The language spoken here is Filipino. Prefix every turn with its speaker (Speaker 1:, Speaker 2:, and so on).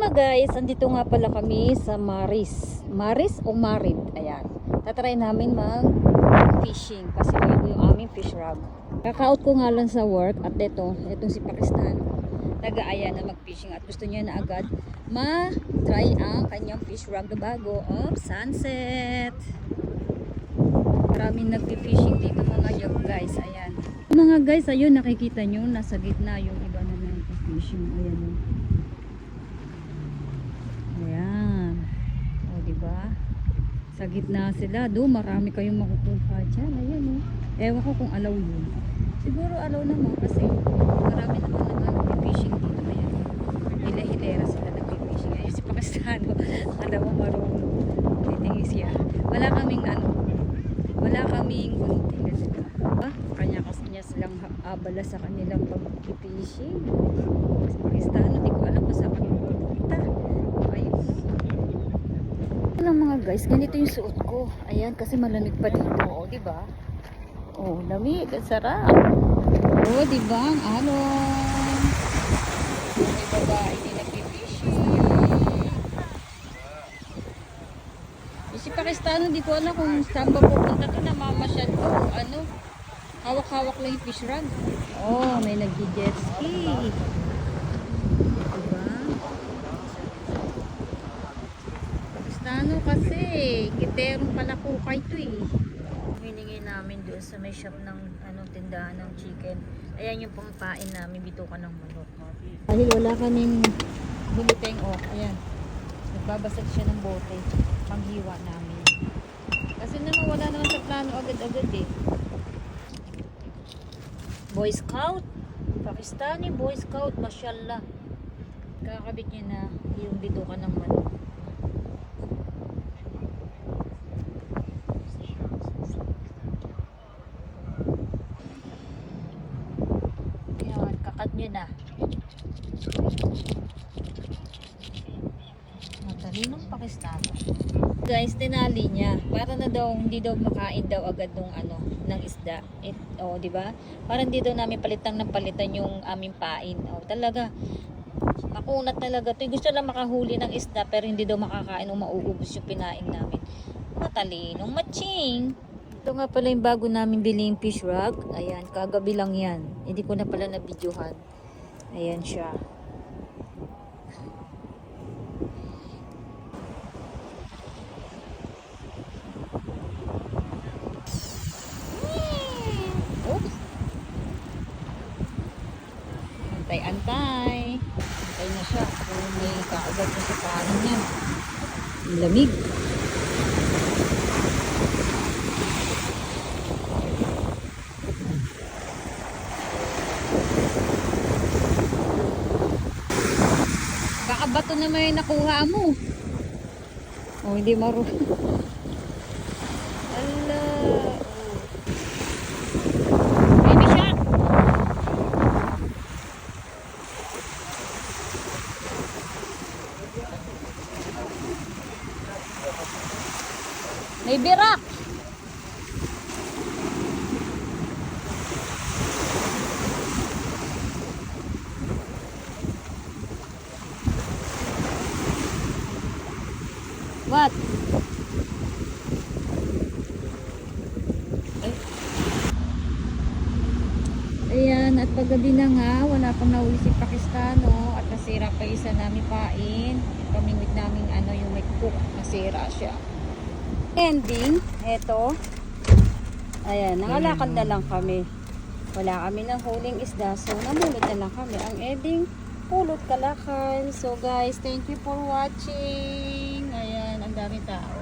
Speaker 1: mga guys, andito nga pala kami sa Maris. Maris o Marid? Ayan. Tatry namin mag-fishing kasi bago yung aming fish rod. Kaka-out ko nga lang sa work at itong si Pakistan. Nag-aaya na mag-fishing at gusto niya na agad ma-try ang kanyang fish rod na bago of Sunset. Maraming nag-fishing dito mga yog guys. Ayan. Mga guys, ayun nakikita nyo nasa gitna yung iba na nag-fishing. Ayan o. Ayan. O diba? Sa gitna sila. Do, marami kayong makukuha dyan. Ayan o. Ewan ko kung alaw yun. Siguro alaw naman kasi marami naman nag-fishing dito. Ayan. Hila-hilera sila nag-fishing. Ayan si Pakistano. Alaw marunong. Titingin siya. Wala kaming wala kaming gunting sila. Kanya-kasi niya silang abala sa kanilang pag-fishing. Sa Pakistano, di ko alam kung saan kami pupunta. Ayun. Alam mga guys, ganito yung suot ko. Ayan, kasi malamig pa dito. O, diba? O, lamig. Ang sarap. O, diba? Ang alon. May babae din nag-fishing. Si Pakistano, di ko alam kung saan ba pupunta to. Namamasyal ko. Hawak-hawak lang yung fish rod. Oh, may nag-jet ski. Diba? Pakistano kasi. Kiterong palakukay to eh. Hiningi namin doon sa may shop ng tindahan ng chicken. Ayan yung pangpain namin. Bitukan ng manok. Dahil wala kaming buluteng ayan. Nagbabasag siya ng bote. Panghiwa namin. Kasi naman wala naman sa plano agad-agad eh. Boy Scout. Pakistani Boy Scout. Mashallah. Kakabit niya na yung bitukan ng manok. Yan. Kakat niya na. Matalinong Pakistani. Guys, tinali niya. Para na daw, hindi daw makain daw agad ng isda. Di ba? Para hindi daw namin palitan yung aming pain. Talaga. Makunat talaga to. Gusto lang makahuli ng isda pero hindi daw makakain o mauubos yung pinain namin. Matalinong matching. Ito nga pala yung bago namin biling fish rod. Ayan, kagabi lang yan. Hindi ko na pala na-videohan. Ayan siya. Antay. Antay na siya. Kung may kaagad na sa kanin niya. Ang lamig. Baka bato na may nakuha mo. Hindi marunong. Ala. Baby shark. May birak. What? Ayan, at paggabi na nga, wala pang nahuli si Pakistano at nasira pa isa namin pain. Yung pamingwit namin yung may cook, nasira siya. Ending, eto. Ayan, nangalakad na lang kami. Wala kami ng huling isda, so namulot na lang kami. Ang ending, pulot kalakal. So guys, thank you for watching. Ayan, ang daming tao.